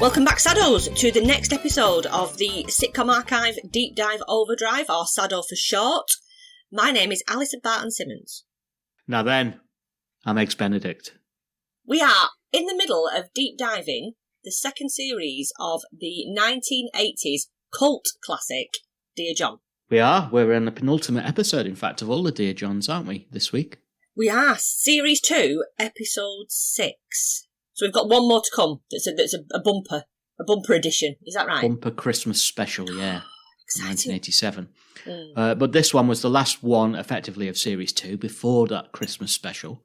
Welcome back, Saddos, to the next episode of the Sitcom Archive Deep Dive Overdrive, or SADDO for short. My name is Alison Barton-Simmons. Now then, I'm Eggs Benedict. We are in the middle of deep diving the second series of the 1980s cult classic, Dear John. We are. We're in the penultimate episode, in fact, of all the Dear Johns, aren't we, this week? We are. Series 2, Episode 6. So we've got one more to come. That's a bumper edition. Is that right? Bumper Christmas special, yeah. Exciting. 1987. But this one was the last one, effectively, of Series 2 before that Christmas special.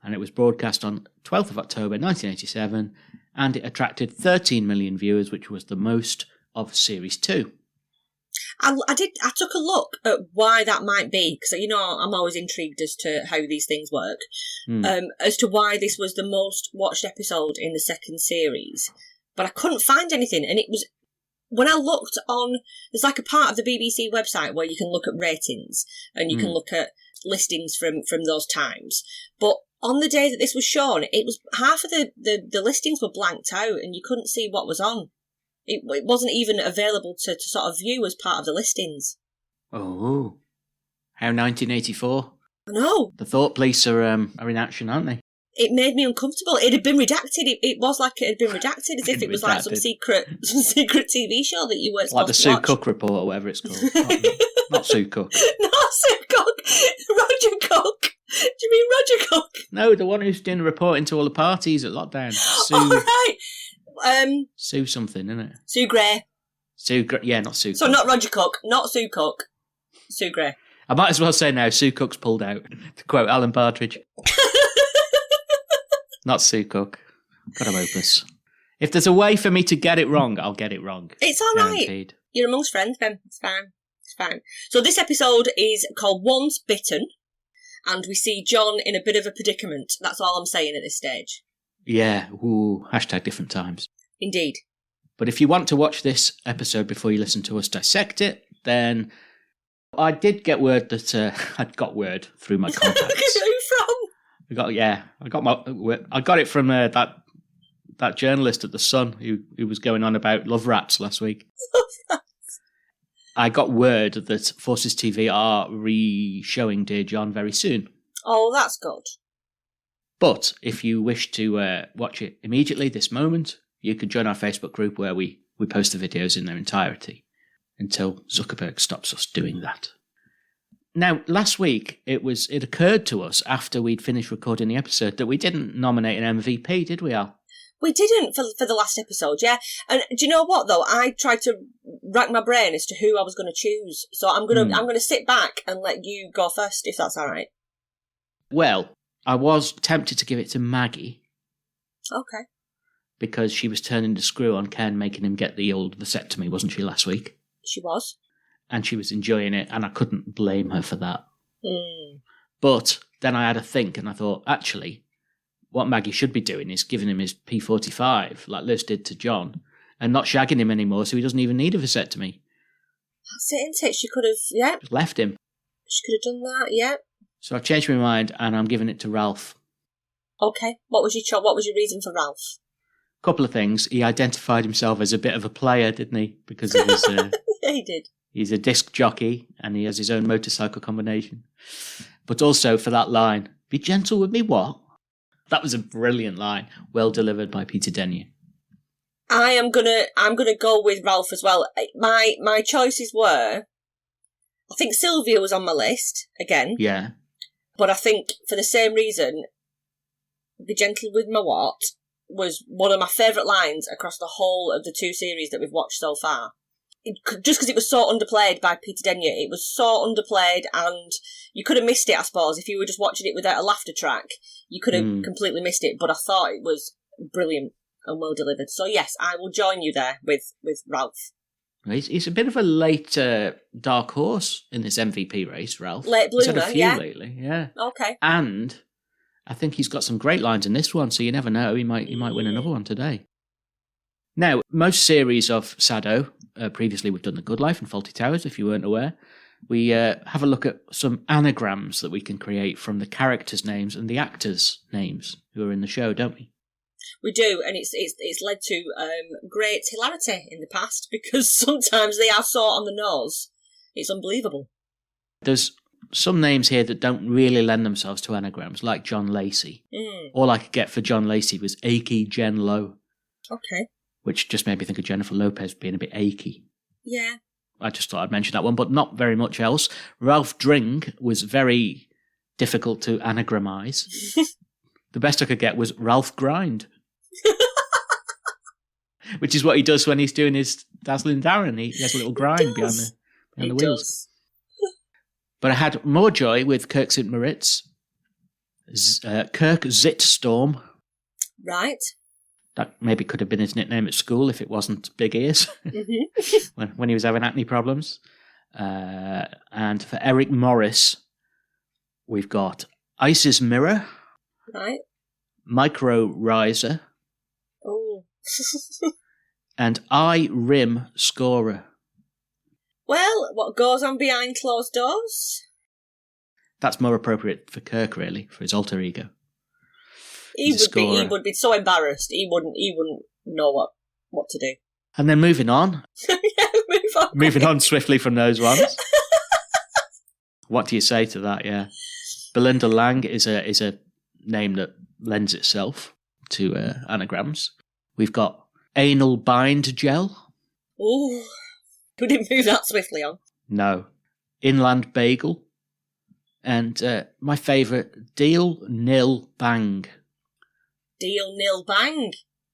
And it was broadcast on 12th of October 1987, and it attracted 13 million viewers, which was the most of Series 2. I took a look at why that might be, because, you know, I'm always intrigued as to how these things work, as to why this was the most watched episode in the second series. But I couldn't find anything, and it was, when I looked on, there's like a part of the BBC website where you can look at ratings, and you can look at listings from those times. But on the day that this was shown, it was half of the listings were blanked out, and you couldn't see what was on. It wasn't even available to sort of view as part of the listings. Oh. How 1984? I know. The thought police are in action, aren't they? It made me uncomfortable. It had been redacted. It was like it had been redacted, as if it was like some secret TV show that you weren't supposed to watch. Like the Sue Cook Report or whatever it's called. Not Sue Cook. Not Sue Cook. Roger Cook. Do you mean Roger Cook? No, the one who's doing the report into all the parties at lockdown. Sue. All right. Sue something, isn't it? Sue Gray. Yeah, not Sue Cook. So not Roger Cook, not Sue Cook. Sue Gray. I might as well say now, Sue Cook's pulled out, to quote Alan Partridge. Not Sue Cook. God, I'm hopeless. If there's a way for me to get it wrong, I'll get it wrong. It's all right. You're amongst friends, Ben. It's fine. It's fine. So this episode is called Once Bitten, and we see John in a bit of a predicament. That's all I'm saying at this stage. Yeah, ooh, hashtag different times. Indeed. But if you want to watch this episode before you listen to us dissect it, then I did get word that I'd got word through my contacts. Who from? I got it from that journalist at The Sun who was going on about Love Rats last week. Love Rats. I got word that Forces TV are re-showing Dear John very soon. Oh, that's good. But if you wish to watch it immediately, this moment, you can join our Facebook group where we post the videos in their entirety until Zuckerberg stops us doing that. Now, last week, it occurred to us after we'd finished recording the episode that we didn't nominate an MVP, did we, Al? We didn't for the last episode, yeah. And do you know what, though? I tried to rack my brain as to who I was going to choose. So I'm gonna sit back and let you go first, if that's all right. Well, I was tempted to give it to Maggie. Okay. Because she was turning the screw on Ken, making him get the old vasectomy, wasn't she, last week? She was. And she was enjoying it, and I couldn't blame her for that. But then I had a think, and I thought, actually, what Maggie should be doing is giving him his P45, like Liz did to John, and not shagging him anymore, so he doesn't even need a vasectomy. That's it, isn't it? She could have, yeah. Just left him. She could have done that, yeah. So I've changed my mind, and I'm giving it to Ralph. Okay. What was your reason for Ralph? Couple of things. He identified himself as a bit of a player, didn't he? Because of his... Yeah, he did. He's a disc jockey, and he has his own motorcycle combination. But also for that line, "Be gentle with me, what?" That was a brilliant line, well delivered by Peter Denyer. I'm gonna go with Ralph as well. My choices were, I think Sylvia was on my list again. Yeah. But I think for the same reason, "Be gentle with my what" was one of my favourite lines across the whole of the two series that we've watched so far. Just because it was so underplayed by Peter Denyer. It was so underplayed, and you could have missed it, I suppose. If you were just watching it without a laughter track, you could have completely missed it. But I thought it was brilliant and well delivered. So yes, I will join you there with Ralph. He's a bit of a late dark horse in this MVP race, Ralph. Late bloomer, he's had a few lately, yeah. Okay. And I think he's got some great lines in this one, so you never know. He might win another one today. Now, most series of SADDO, previously we've done The Good Life and Fawlty Towers, if you weren't aware, we have a look at some anagrams that we can create from the characters' names and the actors' names who are in the show, don't we? We do, and it's led to great hilarity in the past because sometimes they are so on the nose. It's unbelievable. There's some names here that don't really lend themselves to anagrams, like John Lacey. All I could get for John Lacey was achy Jen Low. Okay. Which just made me think of Jennifer Lopez being a bit achy. Yeah. I just thought I'd mention that one, but not very much else. Ralph Dring was very difficult to anagramize. The best I could get was Ralph Grind. Which is what he does when he's doing his Dazzling Darren. He has a little grind behind the wheels. But I had more joy with Kirk St. Moritz. Kirk Zitstorm. Right. That maybe could have been his nickname at school if it wasn't Big Ears. when he was having acne problems. And for Eric Morris, we've got Isis Mirror. Right. Micro Riser. Oh. And I Rim Scorer. Well, what goes on behind closed doors? That's more appropriate for Kirk, really, for his alter ego. He would be so embarrassed. He wouldn't know what to do. And then moving on. Yeah, move on. Moving on swiftly from those ones. What do you say to that? Yeah, Belinda Lang is a name that lends itself to anagrams. We've got Anal Bind Gel. Oh, we didn't move that swiftly on. No. Inland Bagel. And my favourite, Deal Nil Bang. Deal Nil Bang.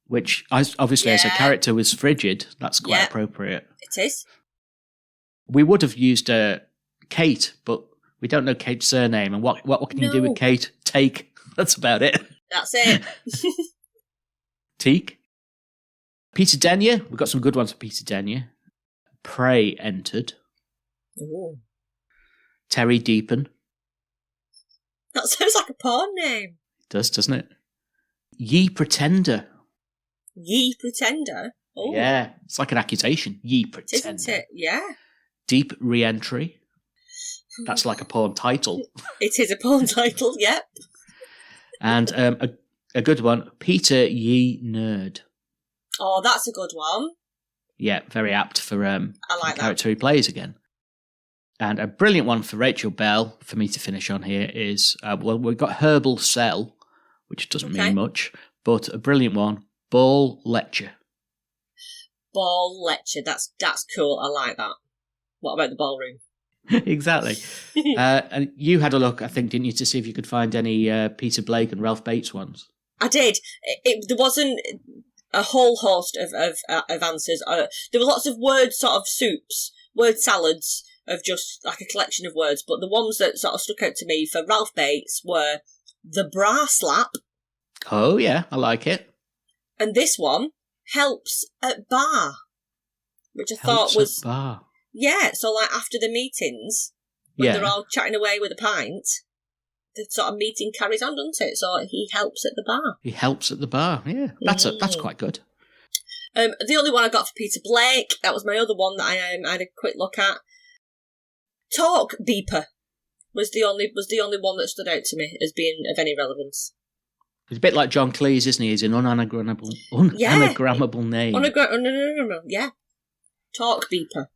Which, obviously, as a character was frigid. That's quite appropriate. It is. We would have used Kate, but we don't know Kate's surname. And what can you do with Kate? Take. That's about it. That's it. Teak. Peter Denyer. We've got some good ones for Peter Denyer. Prey entered. Ooh. Terry Deepen. That sounds like a porn name. It does, doesn't it? Ye Pretender. Ye Pretender? Oh. Yeah, it's like an accusation. Ye Pretender. Isn't it? Yeah. Deep Re-entry. That's like a porn title. It is a porn title, yep. And a good one, Peter Ye Nerd. Oh, that's a good one. Yeah, very apt for I like the character he plays again. And a brilliant one for Rachel Bell, for me to finish on here, is, we've got Herbal Cell, which doesn't mean much, but a brilliant one, Ball Lecture. Ball Lecture, that's cool, I like that. What about the ballroom? Exactly. And you had a look, I think, didn't you, to see if you could find any Peter Blake and Ralph Bates ones? I did. There wasn't a whole host of answers. There were lots of word sort of soups, word salads, of just like a collection of words, but the ones that sort of stuck out to me for Ralph Bates were the bra slap. Oh yeah, I like it. And this one, helps at bar, which I thought was bar. Yeah. So like after the meetings, when they're all chatting away with a pint, the sort of meeting carries on, doesn't it? So he helps at the bar. He helps at the bar. Yeah, that's quite good. The only one I got for Peter Blake, that was my other one that I had a quick look at. Talk beeper was the only one that stood out to me as being of any relevance. It's a bit like John Cleese, isn't he? He's an unagrammable name. Yeah. Talk beeper.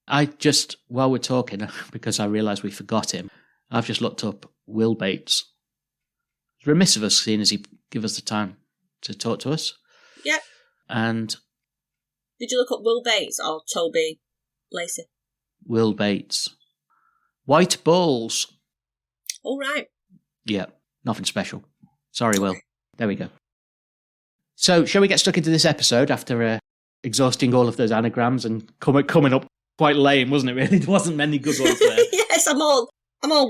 I just, while we're talking, because I realised we forgot him, I've just looked up Will Bates. It's remiss of us, seeing as he give us the time to talk to us. Yep. And did you look up Will Bates or Toby Lacey? Will Bates. White balls. All right. Yeah, nothing special. Sorry, Will. There we go. So, shall we get stuck into this episode after exhausting all of those anagrams and coming up quite lame, wasn't it, really? There wasn't many good ones there. Yes, I'm all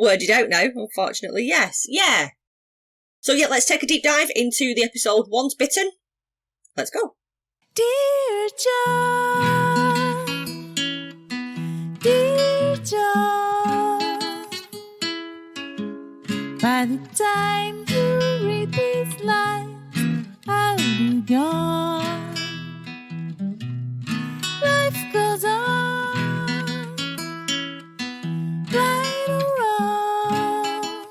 worded out now, unfortunately. Yes, yeah. So, yeah, let's take a deep dive into the episode Once Bitten. Let's go. Dear John, dear John, by the time you read these lines, I'll be gone. Life goes on, right or wrong.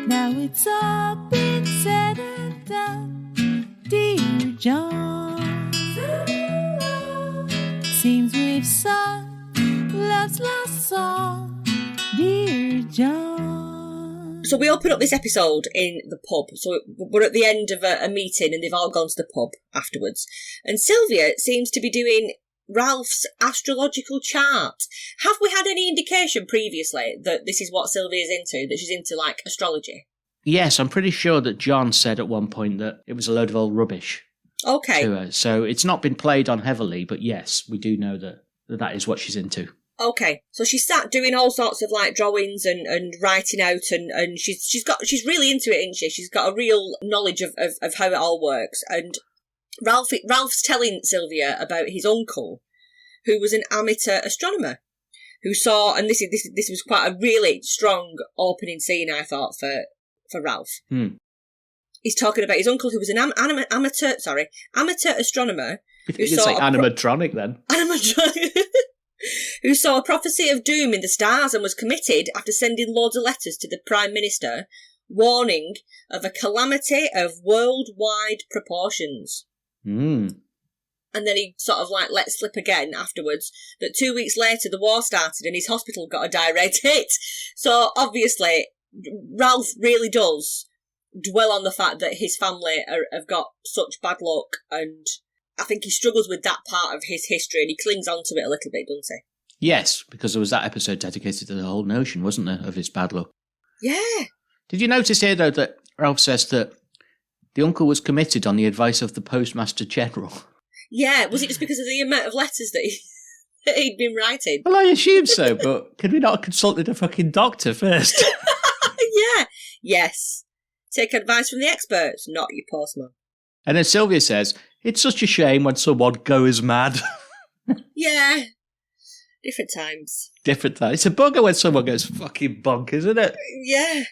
Now it's all been said and John. Seems we've sung love's last song, dear John. So we open up this episode in the pub. So we're at the end of a meeting and they've all gone to the pub afterwards. And Sylvia seems to be doing Ralph's astrological chart. Have we had any indication previously that this is what Sylvia's into, that she's into, like, astrology? Yes, I'm pretty sure that John said at one point that it was a load of old rubbish. Okay. To her. So it's not been played on heavily, but yes, we do know that is what she's into. Okay, so she's sat doing all sorts of, like, drawings and writing out, and she's really into it, isn't she? She's got a real knowledge of how it all works. And Ralph's telling Sylvia about his uncle, who was an amateur astronomer, who saw, and this was quite a really strong opening scene, I thought, for Ralph. He's talking about his uncle, who was an amateur astronomer. You could say animatronic then. Animatronic. Who saw a prophecy of doom in the stars and was committed after sending loads of letters to the Prime Minister warning of a calamity of worldwide proportions. And then he sort of, like, let slip again afterwards that 2 weeks later the war started and his hospital got a direct hit. So obviously Ralph really does dwell on the fact that his family have got such bad luck, and I think he struggles with that part of his history and he clings on to it a little bit, doesn't he? Yes, because there was that episode dedicated to the whole notion, wasn't there, of his bad luck. Yeah. Did you notice here, though, that Ralph says that the uncle was committed on the advice of the Postmaster General? Yeah. Was it just because of the amount of letters that he'd been writing? Well, I assume so, but could we not have consulted a fucking doctor first? Yeah. Yes. Take advice from the experts, not your postman. And then Sylvia says, it's such a shame when someone goes mad. Yeah. Different times. Different times. It's a bugger when someone goes fucking bonkers, isn't it? Yeah.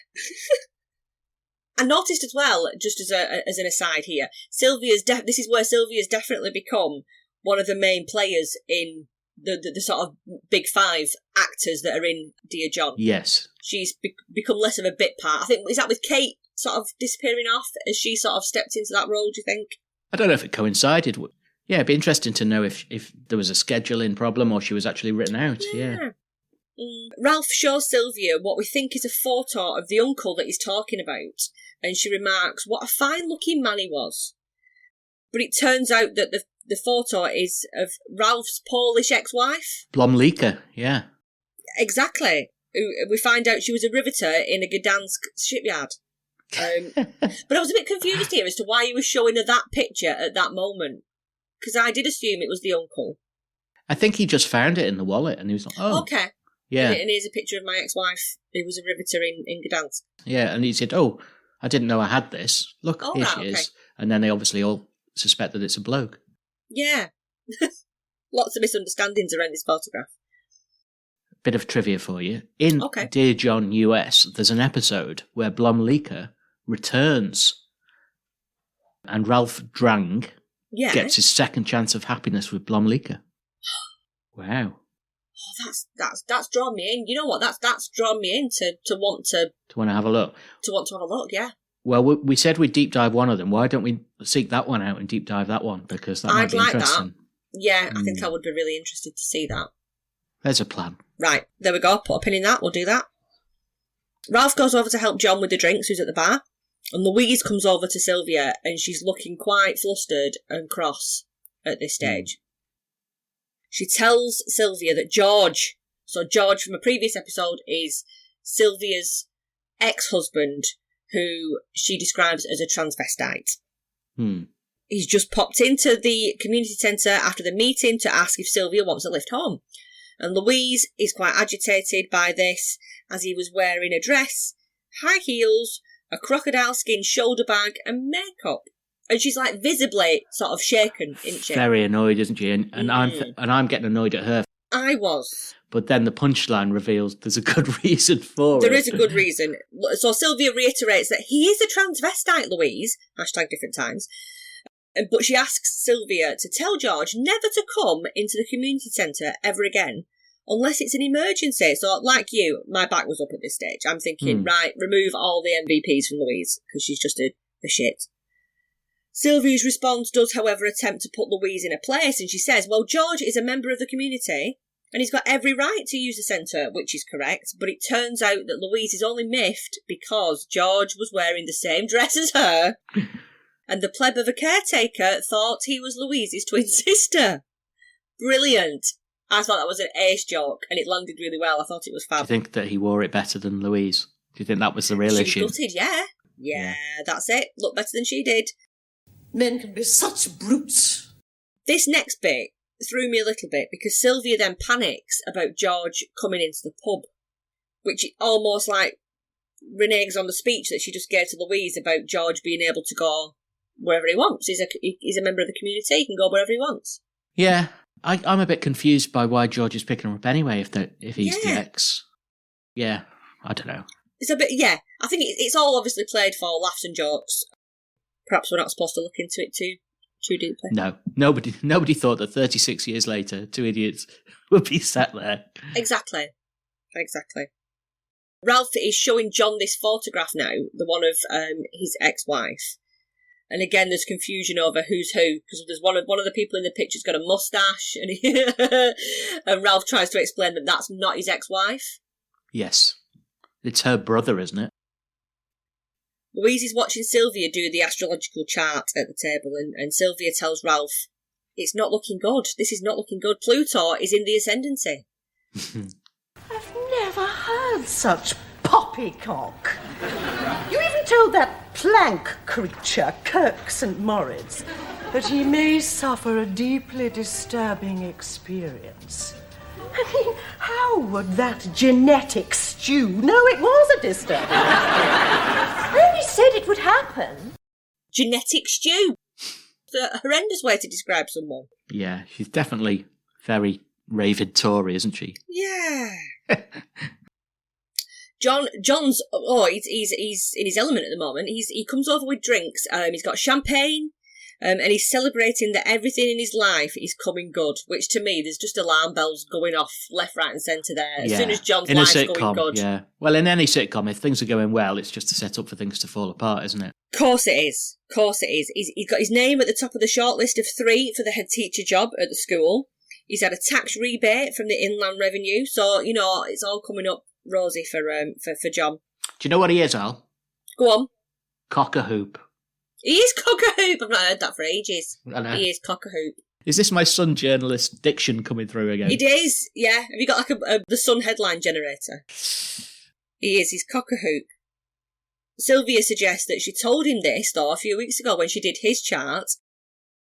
I noticed as well, just as an aside here, this is where Sylvia's definitely become one of the main players in the sort of big five actors that are in Dear John. Yes. She's become less of a bit part. I think, is that with Kate sort of disappearing off as she sort of stepped into that role, do you think? I don't know if it coincided. Yeah, it'd be interesting to know if there was a scheduling problem or she was actually written out. Yeah. Ralph shows Sylvia what we think is a photo of the uncle that he's talking about, and she remarks what a fine-looking man he was. But it turns out that the photo is of Ralph's Polish ex-wife. Blomlika, yeah. Exactly. We find out she was a riveter in a Gdansk shipyard. But I was a bit confused here as to why he was showing her that picture at that moment. Because I did assume it was the uncle. I think he just found it in the wallet and he was like, oh. Okay. Yeah. And here's a picture of my ex-wife who was a riveter in Gdansk. Yeah, and he said, oh, I didn't know I had this. Look, here she is. And then they obviously all suspect that it's a bloke. Yeah. Lots of misunderstandings around this photograph. Bit of trivia for you. In Dear John US, there's an episode where Blomlika returns and Ralph Drang gets his second chance of happiness with Blomlika. Wow. Oh, that's drawn me in. You know what? That's drawn me in to want to have a look. To want to have a look, yeah. Well, we said we'd deep dive one of them. Why don't we seek that one out and deep dive that one? Because that might be interesting. That. Yeah, I think I would be really interested to see that. There's a plan. Right, there we go. Put a pin in that. We'll do that. Ralph goes over to help John with the drinks, who's at the bar. And Louise comes over to Sylvia and she's looking quite flustered and cross at this stage. She tells Sylvia that George from a previous episode is Sylvia's ex-husband, who she describes as a transvestite. He's just popped into the community centre after the meeting to ask if Sylvia wants a lift home. And Louise is quite agitated by this, as he was wearing a dress, high heels, a crocodile skin shoulder bag and makeup. And she's like visibly sort of shaken, isn't she? Very annoyed, isn't she? And I'm getting annoyed at her. I was. But then the punchline reveals there's a good reason for it. There is a good reason. So Sylvia reiterates that he is a transvestite, Louise, #different times. But she asks Sylvia to tell George never to come into the community centre ever again, unless it's an emergency. So, like you, my back was up at this stage. I'm thinking, right, remove all the MVPs from Louise, because she's just a shit. Sylvia's response does, however, attempt to put Louise in a place, and she says, well, George is a member of the community, and he's got every right to use the centre, which is correct, but it turns out that Louise is only miffed because George was wearing the same dress as her, and the pleb of a caretaker thought he was Louise's twin sister. Brilliant. I thought that was an ace joke, and it landed really well. I thought it was fab. Do you think that he wore it better than Louise? Do you think that was the real issue? She was gutted, yeah. Yeah, that's it. Looked better than she did. Men can be such brutes. This next bit threw me a little bit because Sylvia then panics about George coming into the pub, which almost like reneges on the speech that she just gave to Louise about George being able to go wherever he wants. He's a member of the community. He can go wherever he wants. Yeah, I'm a bit confused by why George is picking her up anyway if he's the ex. Yeah, I don't know. It's a bit, yeah. I think it's all obviously played for laughs and jokes. Perhaps we're not supposed to look into it too deeply. No, nobody thought that 36 years later, two idiots would be sat there. Exactly. Ralph is showing John this photograph now, the one of his ex-wife. And again, there's confusion over who's who, because there's one of the people in the picture's got a moustache, and, and Ralph tries to explain that that's not his ex-wife. Yes. It's her brother, isn't it? Louise is watching Sylvia do the astrological chart at the table, and Sylvia tells Ralph, it's not looking good. This is not looking good. Pluto is in the ascendancy. I've never heard such poppycock. You even told that plank creature, Kirk St. Moritz, that he may suffer a deeply disturbing experience. I mean, how would that genetic stew know it was a disturbing experience? I only said it would happen. Genetic stew. It's a horrendous way to describe someone. Yeah, she's definitely very raven Tory, isn't she? Yeah. John's he's in his element at the moment. He comes over with drinks. He's got champagne, and he's celebrating that everything in his life is coming good. Which to me, there's just alarm bells going off left, right, and centre there. As soon as John's in life's a sitcom, going good. Yeah. Well, in any sitcom, if things are going well, it's just a set up for things to fall apart, isn't it? Of course it is. He's got his name at the top of the shortlist of 3 for the head teacher job at the school. He's had a tax rebate from the Inland Revenue, so it's all coming up rosy for John. Do you know what he is, Al? Go on. Cock-a-hoop. He is cock-a-hoop. I've not heard that for ages. I know. He is cock-a-hoop. Is this my Sun journalist diction coming through again? It is, yeah. Have you got like the Sun headline generator? He is. He's cock-a-hoop. Sylvia suggests that she told him this, though, a few weeks ago when she did his chart.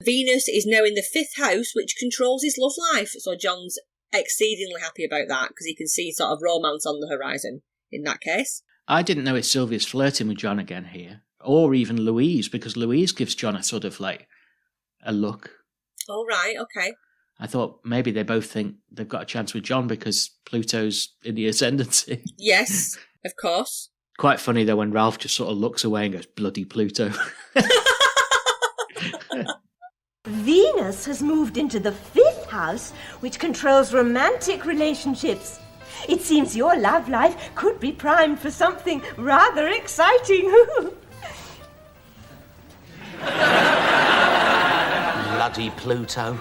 Venus is now in the 5th house, which controls his love life. So John's exceedingly happy about that because he can see sort of romance on the horizon in that case. I didn't know if Sylvia's flirting with John again here, or even Louise, because Louise gives John a sort of like a look. Oh, right, okay. I thought maybe they both think they've got a chance with John because Pluto's in the ascendancy. Yes, of course. Quite funny though when Ralph just sort of looks away and goes, bloody Pluto. Venus has moved into the 5th house, which controls romantic relationships. It seems your love life could be primed for something rather exciting. Bloody Pluto.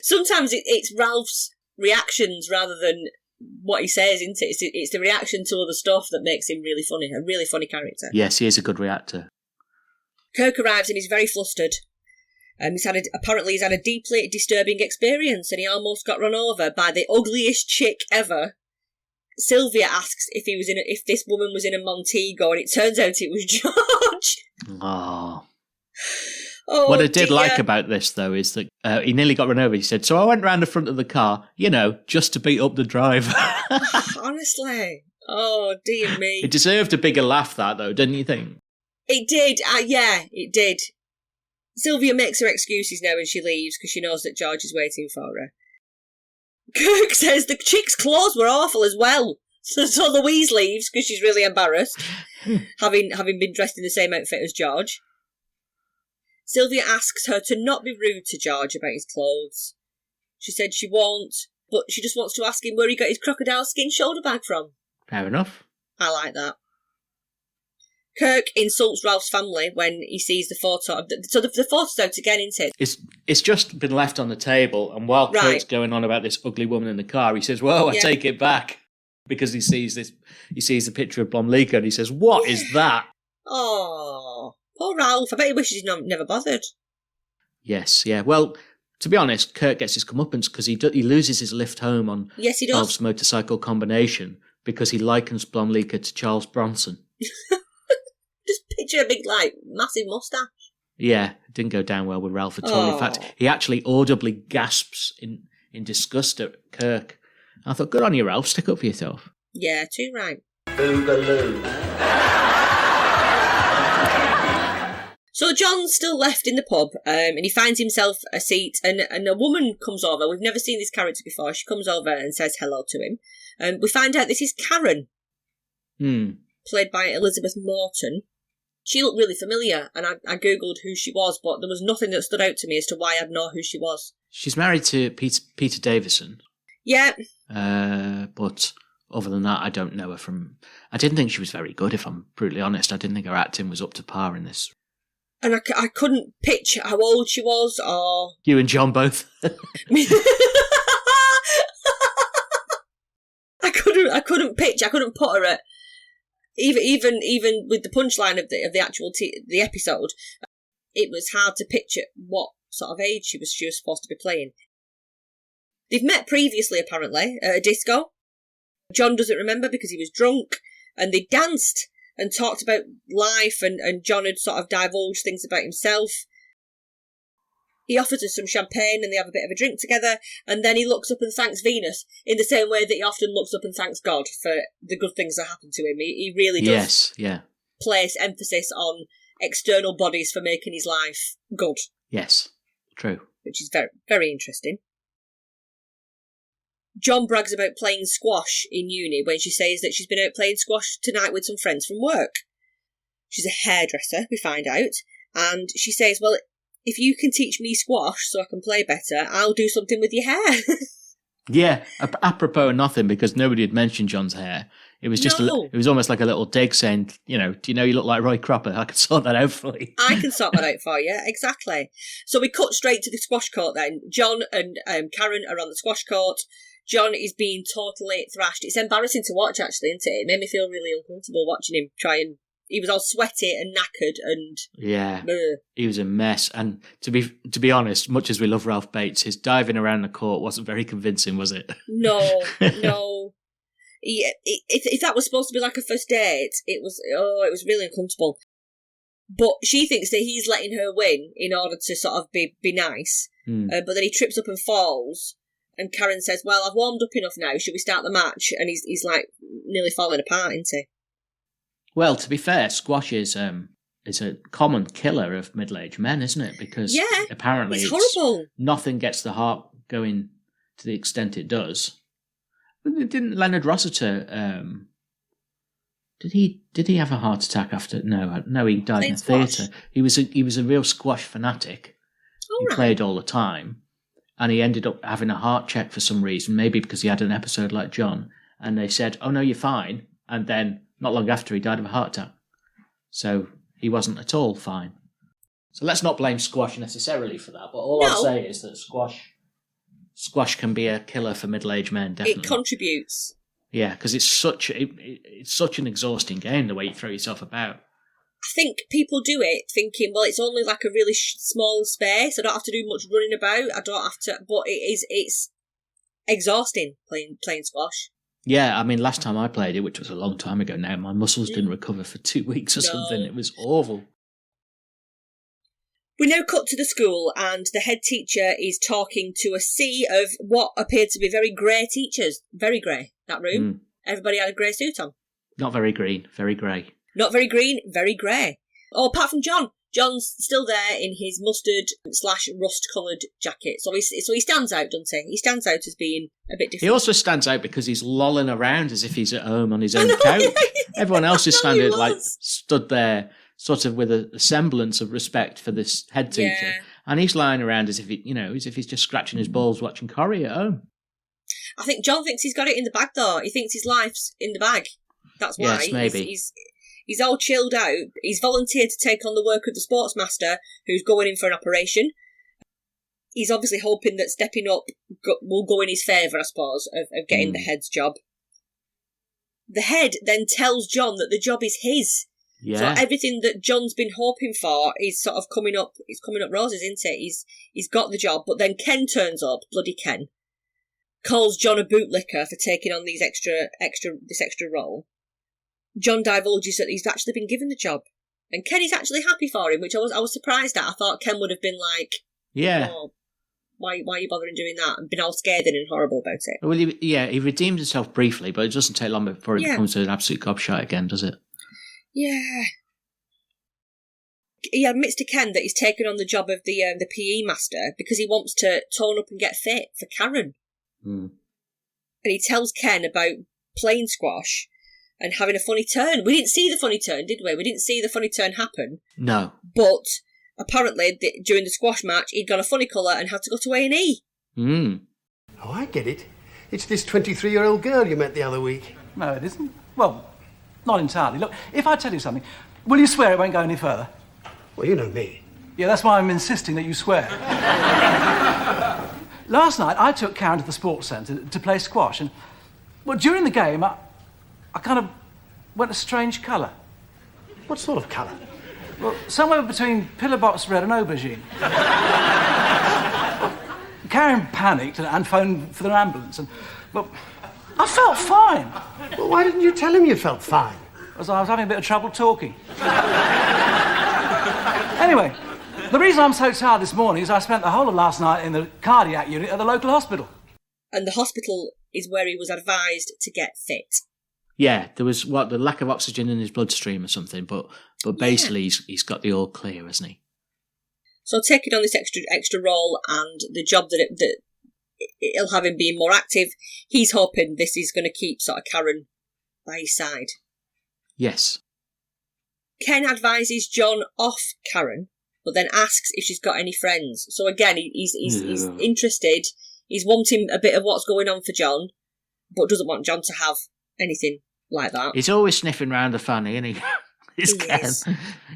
Sometimes it's Ralph's reactions rather than what he says, isn't it? It's the reaction to other stuff that makes him really funny, a really funny character. Yes, he is a good reactor. Kirk arrives and he's very flustered. Apparently he's had a deeply disturbing experience and he almost got run over by the ugliest chick ever. Sylvia asks if this woman was in a Montego, and it turns out it was George. Oh, what I did like about this, though, is that he nearly got run over. He said, so I went round the front of the car, just to beat up the driver. Honestly. Oh, dear me. It deserved a bigger laugh, that, though, didn't you think? It did. Yeah, it did. Sylvia makes her excuses now and she leaves because she knows that George is waiting for her. Kirk says the chick's clothes were awful as well. So Louise leaves because she's really embarrassed, having been dressed in the same outfit as George. Sylvia asks her to not be rude to George about his clothes. She said she won't, but she just wants to ask him where he got his crocodile skin shoulder bag from. Fair enough. I like that. Kirk insults Ralph's family when he sees the photo. So the photo's out again, isn't it? It's just been left on the table, and while Kirk's going on about this ugly woman in the car, he says, "Whoa, I take it back," because he sees the picture of Blomlika, and he says, "What is that?" Oh, poor Ralph. I bet he wishes he'd never bothered. Yes, yeah. Well, to be honest, Kirk gets his comeuppance because he loses his lift home on he does. Ralph's motorcycle combination because he likens Blomlika to Charles Bronson. Just picture a big, massive moustache. Yeah, it didn't go down well with Ralph at all. In fact, he actually audibly gasps in disgust at Kirk. I thought, good on you, Ralph. Stick up for yourself. Yeah, too right. Boogaloo. So John's still left in the pub, and he finds himself a seat, and a woman comes over. We've never seen this character before. She comes over and says hello to him. We find out this is Karen, played by Elizabeth Morton. She looked really familiar, and I googled who she was, but there was nothing that stood out to me as to why I'd know who she was. She's married to Peter Davison. Yeah. But other than that, I don't know her from... I didn't think she was very good, if I'm brutally honest. I didn't think her acting was up to par in this. And I couldn't pitch how old she was, or... You and John both. I couldn't pitch. I couldn't put her at... Even with the punchline of the actual the episode, it was hard to picture what sort of age she was supposed to be playing. They've met previously, apparently, at a disco. John doesn't remember because he was drunk, and they danced and talked about life, and John had sort of divulged things about himself. He offers her some champagne and they have a bit of a drink together, and then he looks up and thanks Venus in the same way that he often looks up and thanks God for the good things that happen to him. He really does place emphasis on external bodies for making his life good. Yes, true. Which is very, very interesting. John brags about playing squash in uni when she says that she's been out playing squash tonight with some friends from work. She's a hairdresser, we find out, and she says, well, if you can teach me squash so I can play better, I'll do something with your hair. Yeah, apropos of nothing, because nobody had mentioned John's hair. It was just it was almost like a little dig saying, do you know you look like Roy Cropper? I can sort that out for you. I can sort that out for you, exactly. So we cut straight to the squash court then. John and Karen are on the squash court. John is being totally thrashed. It's embarrassing to watch, actually, isn't it? It made me feel really uncomfortable watching him try and... He was all sweaty and knackered and... Yeah, he was a mess. And to be honest, much as we love Ralph Bates, his diving around the court wasn't very convincing, was it? No. If that was supposed to be like a first date, it was really uncomfortable. But she thinks that he's letting her win in order to sort of be nice. But then he trips up and falls. And Karen says, well, I've warmed up enough now. Should we start the match? And he's like nearly falling apart, isn't he? Well, to be fair, squash is a common killer of middle-aged men, isn't it? Because apparently it's horrible. Nothing gets the heart going to the extent it does. Didn't Leonard Rossiter? Did he have a heart attack after? No, he died in a theatre. He was a real squash fanatic. He played all the time, and he ended up having a heart check for some reason. Maybe because he had an episode like John, and they said, "Oh no, you're fine," and then. Not long after, he died of a heart attack. So he wasn't at all fine. So let's not blame squash necessarily for that. But all I'll say is that squash can be a killer for middle-aged men, definitely. It contributes. Yeah, because it's such an exhausting game, the way you throw yourself about. I think people do it thinking, well, it's only like a really small space. I don't have to do much running about. I don't have to... But it's exhausting playing squash. Yeah, I mean, last time I played it, which was a long time ago now, my muscles didn't recover for 2 weeks or something. It was awful. We now cut to the school, and the head teacher is talking to a sea of what appeared to be very grey teachers. Very grey, that room. Everybody had a grey suit on. Not very green, very grey. Not very green, very grey. Oh, apart from John. John's still there in his mustard/rust-coloured jacket. So he stands out, doesn't he? He stands out as being a bit different. He also stands out because he's lolling around as if he's at home on his own couch. Everyone else is stood there sort of with a semblance of respect for this head teacher. Yeah. And he's lying around as if he's just scratching his balls watching Corrie at home. I think John thinks he's got it in the bag, though. He thinks his life's in the bag. That's why. Yes, maybe. He's all chilled out. He's volunteered to take on the work of the sportsmaster, who's going in for an operation. He's obviously hoping that stepping up will go in his favour, I suppose, of getting the head's job. The head then tells John that the job is his. Yeah. So everything that John's been hoping for is sort of coming up roses, isn't it? He's got the job, but then Ken turns up, bloody Ken, calls John a bootlicker for taking on this extra role. John divulges that he's actually been given the job, and Ken is actually happy for him, which I was surprised at. I thought Ken would have been like, yeah. Oh, why are you bothering doing that? And been all scared and horrible about it. Well, he redeemed himself briefly, but it doesn't take long before it becomes an absolute gobshite again, does it? Yeah. He admits to Ken that he's taken on the job of the PE master because he wants to tone up and get fit for Karen. And he tells Ken about playing squash and having a funny turn. We didn't see the funny turn, did we? We didn't see the funny turn happen. No. But apparently, during the squash match, he'd got a funny colour and had to go to A&E. Oh, I get it. It's this 23-year-old girl you met the other week. No, it isn't. Well, not entirely. Look, if I tell you something, will you swear it won't go any further? Well, you know me. Yeah, that's why I'm insisting that you swear. Last night, I took Karen to the sports centre to play squash, and, well, during the game, I kind of went a strange colour. What sort of colour? Well, somewhere between pillowbox red and aubergine. Karen panicked and phoned for the ambulance, and, well, I felt fine. Well, why didn't you tell him you felt fine? Because I was having a bit of trouble talking. Anyway, the reason I'm so tired this morning is I spent the whole of last night in the cardiac unit at the local hospital. And the hospital is where he was advised to get fit. Yeah, there was the lack of oxygen in his bloodstream or something, but basically he's got the all clear, hasn't he? So taking on this extra role and the job that it'll have him being more active, he's hoping this is going to keep sort of Karen by his side. Yes. Ken advises John off Karen, but then asks if she's got any friends. So again, he's interested. He's wanting a bit of what's going on for John, but doesn't want John to have anything like that. He's always sniffing around the fanny, isn't he? Is.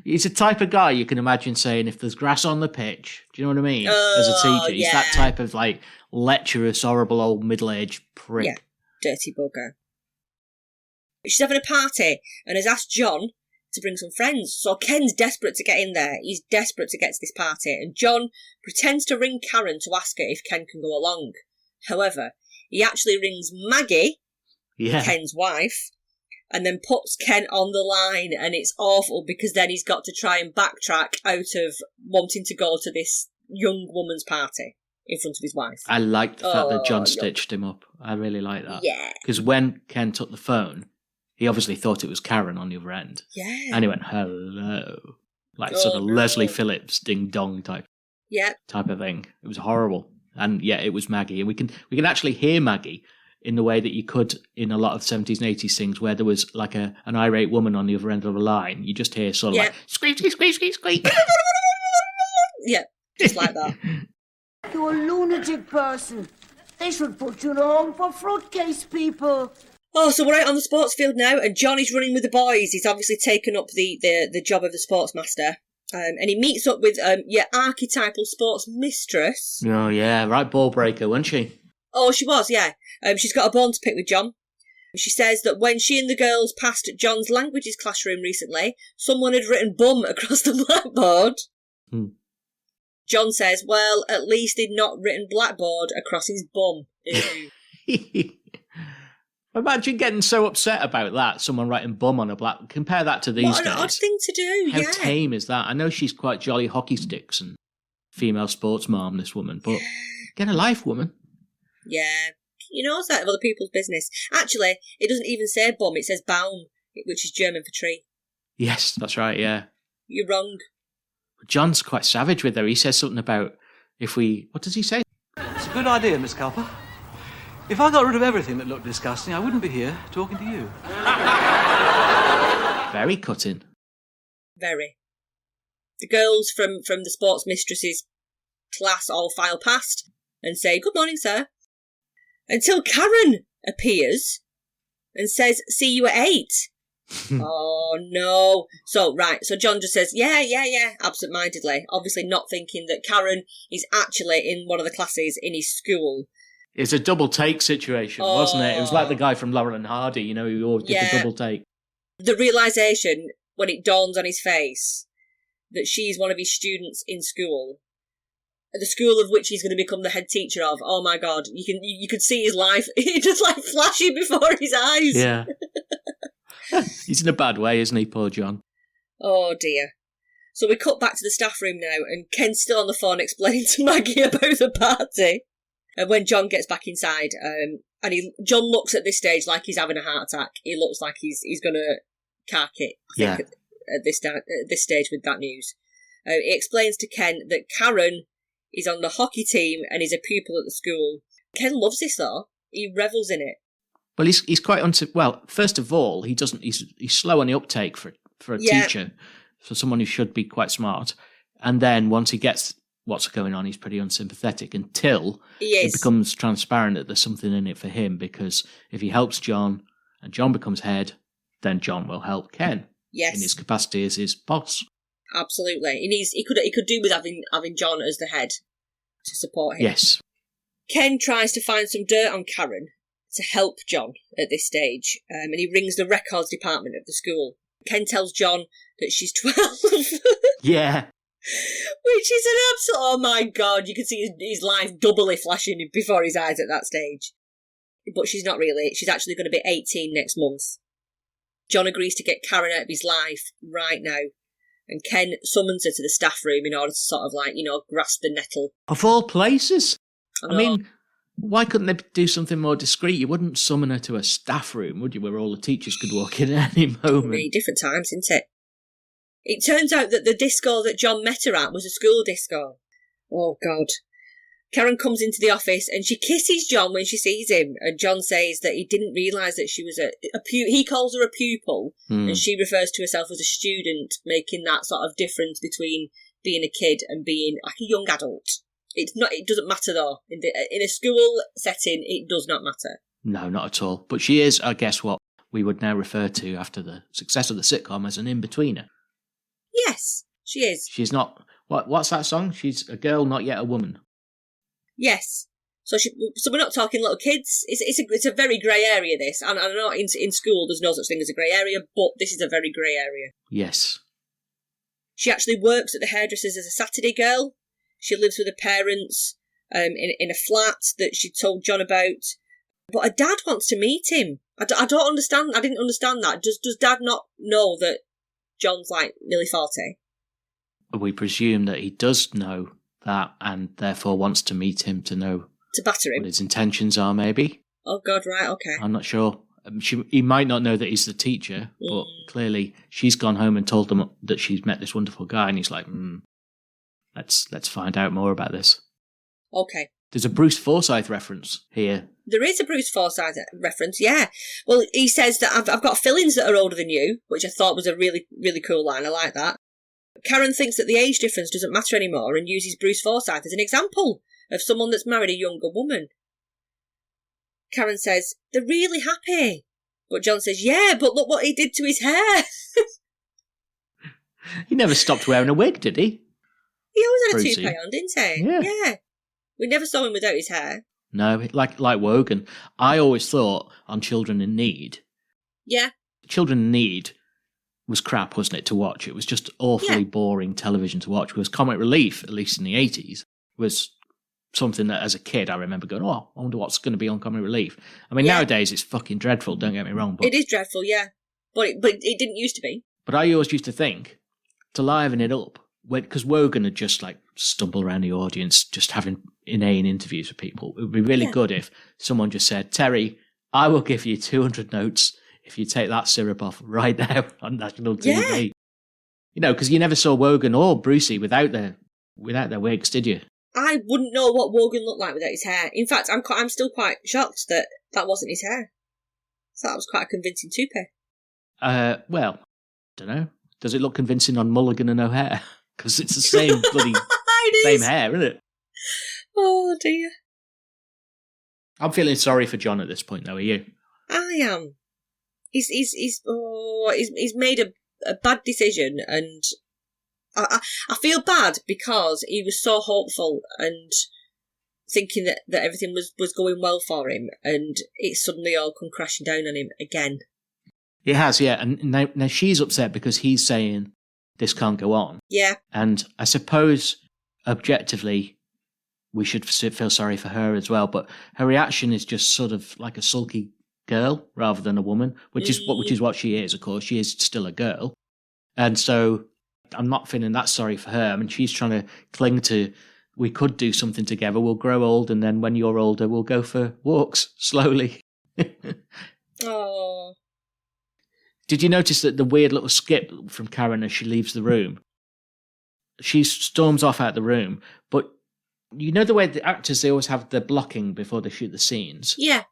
He's the type of guy you can imagine saying, if there's grass on the pitch, do you know what I mean? As a teacher, he's that type of like lecherous, horrible old middle-aged prick. Yeah, dirty bugger. She's having a party and has asked John to bring some friends. So Ken's desperate to get in there. He's desperate to get to this party, and John pretends to ring Karen to ask her if Ken can go along. However, he actually rings Maggie, Ken's wife, and then puts Ken on the line, and it's awful because then he's got to try and backtrack out of wanting to go to this young woman's party in front of his wife. I like the fact that John stitched him up. I really like that. Yeah. Because when Ken took the phone, he obviously thought it was Karen on the other end. Yeah. And he went, hello. Like sort of Leslie Phillips ding-dong type of thing. It was horrible. And yeah, it was Maggie. And we can actually hear Maggie in the way that you could in a lot of 70s and 80s things where there was like an irate woman on the other end of the line. You just hear sort of like, squeak, squeak, squeak, squeak, squeak. Yeah, just like that. You're a lunatic person. They should put you in a home for fruitcase people. Oh, so we're out on the sports field now, and John is running with the boys. He's obviously taken up the job of the sportsmaster. And he meets up with your archetypal sports mistress. Oh, yeah, right ball breaker, wasn't she? Oh, she was, yeah. She's got a bone to pick with John. She says that when she and the girls passed John's languages classroom recently, someone had written bum across the blackboard. John says, well, at least he'd not written blackboard across his bum. Imagine getting so upset about that, someone writing bum on a black... Compare that to these days. What an odd thing to do, How tame is that? I know she's quite jolly hockey sticks and female sports mom, this woman, but get a life, woman. Yeah. He knows that of other people's business. Actually, it doesn't even say bum, it says Baum, which is German for tree. Yes, that's right, yeah. You're wrong. John's quite savage with her. He says something about what does he say? It's a good idea, Miss Cowper. If I got rid of everything that looked disgusting, I wouldn't be here talking to you. Very cutting. Very. The girls from the sports mistress's class all file past and say, good morning, sir. Until Karen appears and says, see you at 8. Oh, no. So John just says, yeah, absent-mindedly, obviously not thinking that Karen is actually in one of the classes in his school. It's a double take situation, wasn't it? It was like the guy from Laurel and Hardy, who always did the double take. The realisation, when it dawns on his face, that she's one of his students in school, the school of which he's going to become the head teacher of. Oh my God, you could see his life just like flashing before his eyes. Yeah. He's in a bad way, isn't he, poor John? Oh dear. So we cut back to the staff room now, and Ken's still on the phone explaining to Maggie about the party. And when John gets back inside, John looks at this stage like he's having a heart attack. He looks like he's going to cark it, I think, at this stage with that news. He explains to Ken that Karen is on the hockey team and is a pupil at the school. Ken loves this though. He revels in it. Well, he's quite well, first of all, he's slow on the uptake for a teacher, for someone who should be quite smart. And then once he gets what's going on, he's pretty unsympathetic until it becomes transparent that there's something in it for him, because if he helps John and John becomes head, then John will help Ken in his capacity as his boss. Absolutely. He could do with having John as the head to support him. Yes. Ken tries to find some dirt on Karen to help John at this stage, and he rings the records department of the school. Ken tells John that she's 12. Yeah. Which is an absolute, oh my God, you can see his life doubly flashing before his eyes at that stage. But she's not really. She's actually going to be 18 next month. John agrees to get Karen out of his life right now, and Ken summons her to the staff room in order to sort of grasp the nettle. Of all places. I mean, why couldn't they do something more discreet? You wouldn't summon her to a staff room, would you, where all the teachers could walk in at any moment? Really different times, isn't it? It turns out that the disco that John met her at was a school disco. Oh, God. Karen comes into the office and she kisses John when she sees him, and John says that he didn't realise that she was he calls her a pupil, and she refers to herself as a student, making that sort of difference between being a kid and being like a young adult. It doesn't matter though. In a school setting, it does not matter. No, not at all. But she is, I guess, what we would now refer to after the success of the sitcom as an in-betweener. Yes, she is. She's not. What's that song? She's a girl, not yet a woman. Yes. So we're not talking little kids. It's a very grey area, this. And I know in school there's no such thing as a grey area, but this is a very grey area. Yes. She actually works at the hairdresser's as a Saturday girl. She lives with her parents in a flat that she told John about. But her dad wants to meet him. I don't understand. I didn't understand that. Does Dad not know that John's like nearly 40? We presume that he does know that and therefore wants to meet him to know to batter him. What his intentions are, maybe. Oh God, right, okay. I'm not sure. He might not know that he's the teacher, but clearly she's gone home and told them that she's met this wonderful guy, and he's like, let's find out more about this. Okay. There's a Bruce Forsyth reference here. There is a Bruce Forsyth reference, yeah. Well, he says that I've got fillings that are older than you, which I thought was a really, really cool line. I like that. Karen thinks that the age difference doesn't matter anymore and uses Bruce Forsyth as an example of someone that's married a younger woman. Karen says, they're really happy. But John says, yeah, but look what he did to his hair. He never stopped wearing a wig, did he? He always had Brucey. a toupee on, didn't he? Yeah. We never saw him without his hair. No, like Wogan. I always thought on Children in Need. Yeah. Children in Need was crap, wasn't it, to watch? It was just awfully boring television to watch. Because Comic Relief, at least in the 80s, was something that as a kid I remember going, oh, I wonder what's going to be on Comic Relief. I mean, nowadays it's fucking dreadful, don't get me wrong. But it is dreadful, yeah. But it didn't used to be. But I always used to think, to liven it up, because Wogan had just like stumbled around the audience, just having inane interviews with people. It would be really good if someone just said, Terry, I will give you 200 notes if you take that syrup off right now on national TV. You know, because you never saw Wogan or Brucey without their wigs, did you? I wouldn't know what Wogan looked like without his hair. In fact, I'm still quite shocked that wasn't his hair. So that was quite a convincing toupee. Well, don't know. Does it look convincing on Mulligan and O'Hare? Because it's the same bloody same hair, isn't it? Oh dear. I'm feeling sorry for John at this point, though. Are you? I am. he's made a bad decision, and I feel bad because he was so hopeful and thinking that everything was going well for him, and it's suddenly all come crashing down on him again. It has, yeah. And now she's upset because he's saying this can't go on. Yeah. And I suppose objectively we should feel sorry for her as well, but her reaction is just sort of like a sulky girl rather than a woman, which is what she is. Of course, she is still a girl, and so I'm not feeling that sorry for her. I mean, she's trying to cling to, we could do something together. We'll grow old, and then when you're older, we'll go for walks slowly. Oh. Did you notice that the weird little skip from Karen as she leaves the room? She storms off out the room, but you know the way the actors, they always have the blocking before they shoot the scenes? Yeah.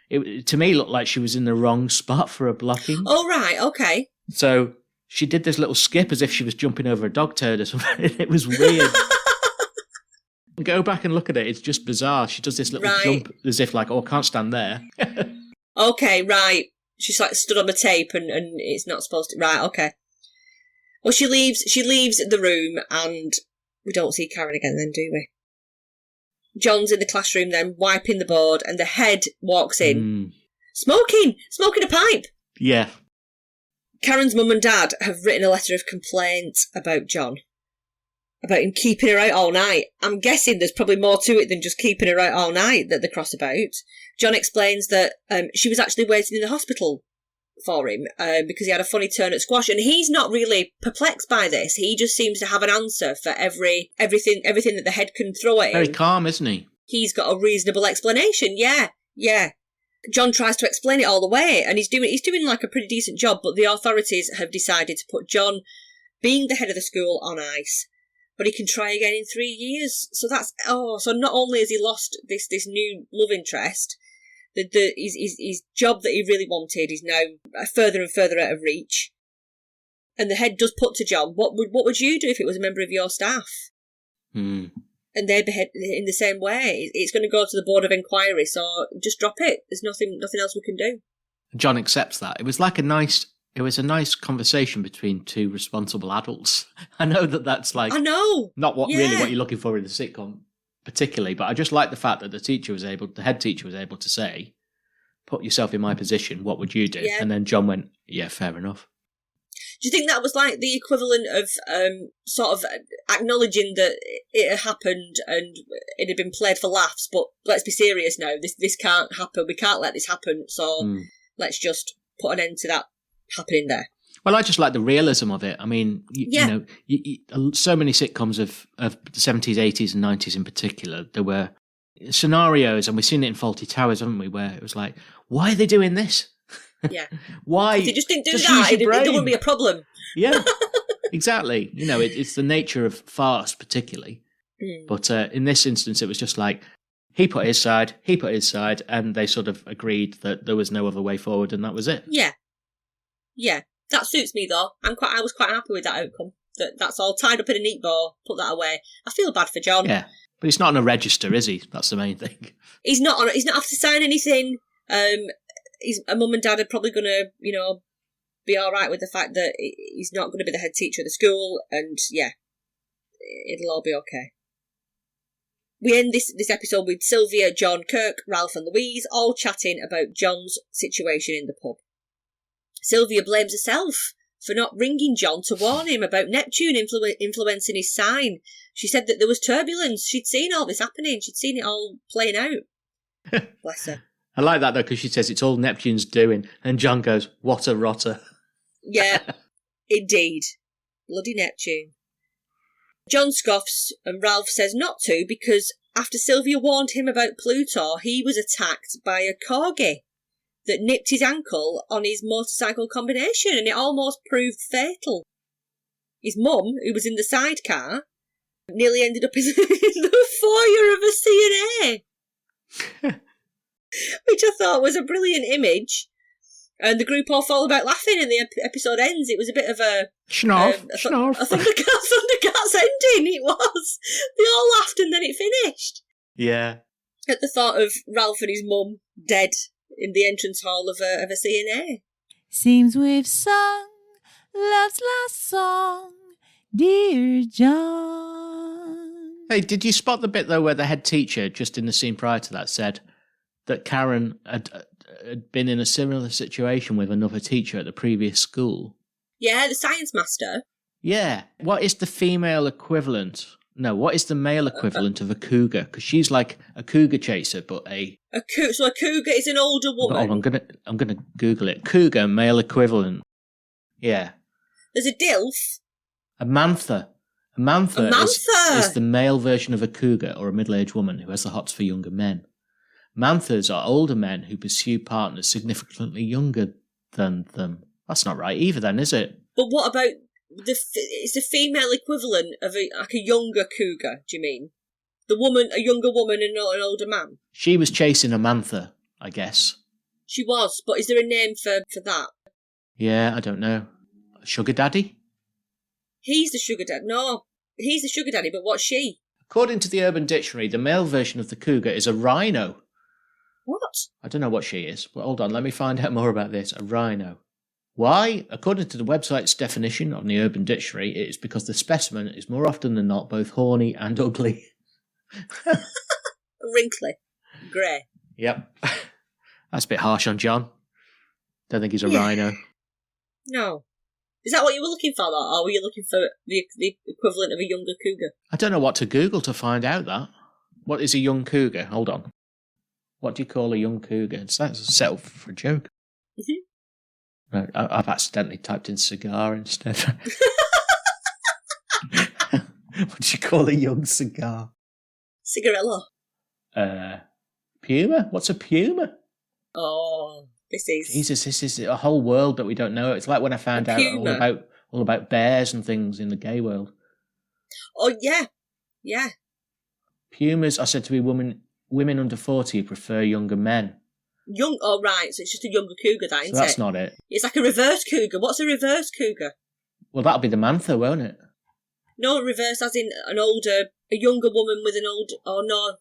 It to me looked like she was in the wrong spot for a blocking. Oh, right, okay. So she did this little skip as if she was jumping over a dog turd or something. It was weird. Go back and look at it. It's just bizarre. She does this little jump as if like, oh, I can't stand there. Okay, right. She's like stood on the tape and it's not supposed to... Right, okay. Well, she leaves the room and we don't see Karen again then, do we? John's in the classroom then, wiping the board, and the head walks in. Smoking a pipe. Yeah. Karen's mum and dad have written a letter of complaint about John, about him keeping her out all night. I'm guessing there's probably more to it than just keeping her out all night that they're cross about. John explains that she was actually waiting in the hospital for him because he had a funny turn at squash, and he's not really perplexed by this. He just seems to have an answer for everything that the head can throw at him. Very calm, isn't he? He's got a reasonable explanation. Yeah. John tries to explain it all the way, and he's doing like a pretty decent job, but the authorities have decided to put John, being the head of the school, on ice. But he can try again in 3 years. So so not only has he lost this new love interest, his job that he really wanted is now further and further out of reach. And the head does put to John, what would you do if it was a member of your staff? And they behave in the same way. It's going to go to the board of inquiry, so just drop it. There's nothing else we can do. John accepts that. It was like a nice conversation between two responsible adults. I know that's like... I know! Not really what you're looking for in the sitcom, particularly, but I just like the fact that the head teacher was able to say, put yourself in my position, what would you do? Yeah. And then John went, yeah, fair enough. Do you think that was like the equivalent of sort of acknowledging that it had happened and it had been played for laughs, but let's be serious now, this can't happen, we can't let this happen, so let's just put an end to that happening there? Well, I just like the realism of it. I mean, you know, so many sitcoms of the 70s, 80s and 90s in particular, there were scenarios, and we've seen it in Fawlty Towers, haven't we, where it was like, why are they doing this? Yeah. Why? If they just didn't do that, it wouldn't be a problem. Yeah, exactly. You know, it's the nature of farce, particularly. But in this instance, it was just like, he put his side, and they sort of agreed that there was no other way forward, and that was it. Yeah. Yeah. That suits me, though. I was quite happy with that outcome. That's all tied up in a neat bow, put that away. I feel bad for John. Yeah. But he's not on a register, is he? That's the main thing. He's not have to sign anything. His mum and dad are probably going to, be all right with the fact that he's not going to be the head teacher of the school, and yeah, it'll all be okay. We end this episode with Sylvia, John, Kirk, Ralph and Louise all chatting about John's situation in the pub. Sylvia blames herself for not ringing John to warn him about Neptune influencing his sign. She said that there was turbulence. She'd seen all this happening. She'd seen it all playing out. Bless her. I like that, though, because she says it's all Neptune's doing. And John goes, what a rotter. Yeah, indeed. Bloody Neptune. John scoffs and Ralph says not to because after Sylvia warned him about Pluto, he was attacked by a corgi that nipped his ankle on his motorcycle combination, and it almost proved fatal. His mum, who was in the sidecar, nearly ended up in the foyer of a CNA. Which I thought was a brilliant image. And the group all fall about laughing and the episode ends. It was a bit of a... Snarf. A Thundercats ending, it was. They all laughed and then it finished. Yeah. At the thought of Ralph and his mum dead in the entrance hall of a CNA. Seems we've sung love's last song, dear John. Hey, did you spot the bit, though, where the head teacher, just in the scene prior to that, said that Karen had been in a similar situation with another teacher at the previous school? Yeah, the science master. Yeah. What is the female equivalent? No, what is the male equivalent of a cougar? Because she's like a cougar chaser, but So a cougar is an older woman. Oh, I'm gonna Google it. Cougar male equivalent. Yeah. There's a dilf. A mantha. A mantha is the male version of a cougar or a middle-aged woman who has the hots for younger men. Manthas are older men who pursue partners significantly younger than them. That's not right either, then, is it? But what about it's the female equivalent of a younger cougar? Do you mean the woman, a younger woman, and not an older man? She was chasing a mantha, I guess. She was, but is there a name for that? Yeah, I don't know. Sugar daddy? He's the sugar daddy. No, he's the sugar daddy, but what's she? According to the Urban Dictionary, the male version of the cougar is a rhino. What? I don't know what she is, but hold on, let me find out more about this. A rhino. Why? According to the website's definition on the Urban Dictionary, it is because the specimen is more often than not both horny and ugly. Wrinkly. Grey. Yep. That's a bit harsh on John. Don't think he's a rhino. No. Is that what you were looking for, though? Or were you looking for the equivalent of a younger cougar? I don't know what to Google to find out that. What is a young cougar? Hold on. What do you call a young cougar? It's a set up for a joke. Mm-hmm. Right, I've accidentally typed in cigar instead. What do you call a young cigar? Cigarello. Puma? What's a puma? Oh, this is a whole world that we don't know. It's like when I found out all about bears and things in the gay world. Oh, yeah. Yeah. Pumas are said to be women under 40 who prefer younger men. Oh, right. So it's just a younger cougar, that, isn't it? So that's not it. It's like a reverse cougar. What's a reverse cougar? Well, that'll be the mantha, won't it? No, reverse as in a younger woman with an old... Oh, no.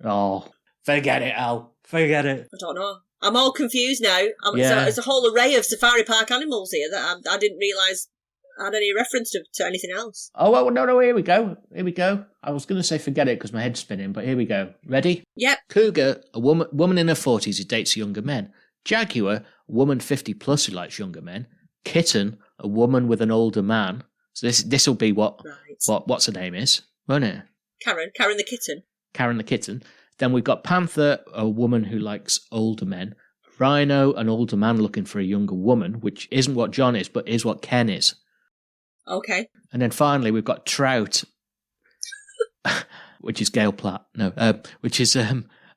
Oh, forget it, Al. Forget it. I don't know. I'm all confused now. Yeah. There's a whole array of safari park animals here that I didn't realise had any reference to anything else. Oh, well, no, here we go. I was going to say forget it because my head's spinning, but here we go. Ready? Yep. Cougar, a woman in her 40s who dates younger men. Jaguar, a woman 50 plus who likes younger men. Kitten, a woman with an older man. So this will be what's her name is, won't it? Karen the kitten. Karen the kitten. Then we've got Panther, a woman who likes older men. Rhino, an older man looking for a younger woman, which isn't what John is, but is what Ken is. Okay. And then finally, we've got Trout, which is Gail Platt. No, which is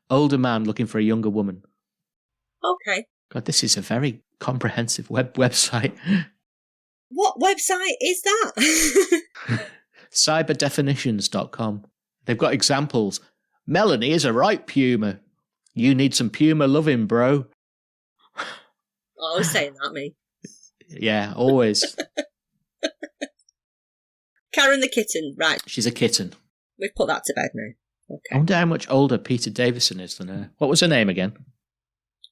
older man looking for a younger woman. Okay. God, this is a very comprehensive website. What website is that? Cyberdefinitions.com. They've got examples. Melanie is a right puma. You need some puma loving, bro. Always saying that, me. Yeah, always. Karen the kitten, right. She's a kitten. We've put that to bed now. Okay. I wonder how much older Peter Davison is than her. What was her name again?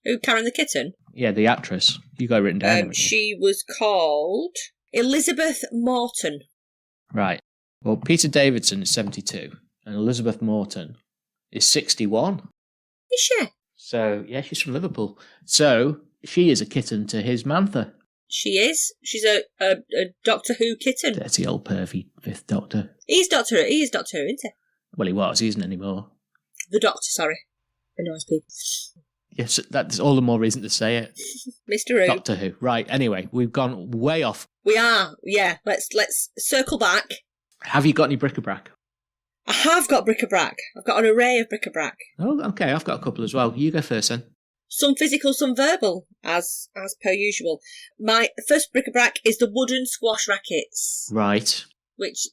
Who, Karen the kitten? Yeah, the actress. You got it written down. She was called Elizabeth Morton. Right. Well, Peter Davidson is 72 and Elizabeth Morton is 61. Is she? So, yeah, she's from Liverpool. So, she is a kitten to his Mantha. She is. She's a Doctor Who kitten. That's the old pervy fifth Doctor. He is Doctor Who, isn't he? Well, he was. He isn't anymore. The Doctor, sorry. Annoys people. Yes, that's all the more reason to say it. Mr. Who. Doctor Who. Right, anyway, we've gone way off. We are, yeah. Let's circle back. Have you got any bric-a-brac? I have got bric-a-brac. I've got an array of bric-a-brac. Oh, okay, I've got a couple as well. You go first then. Some physical, some verbal, as per usual. My first bric-a-brac is the wooden squash rackets. Right. Which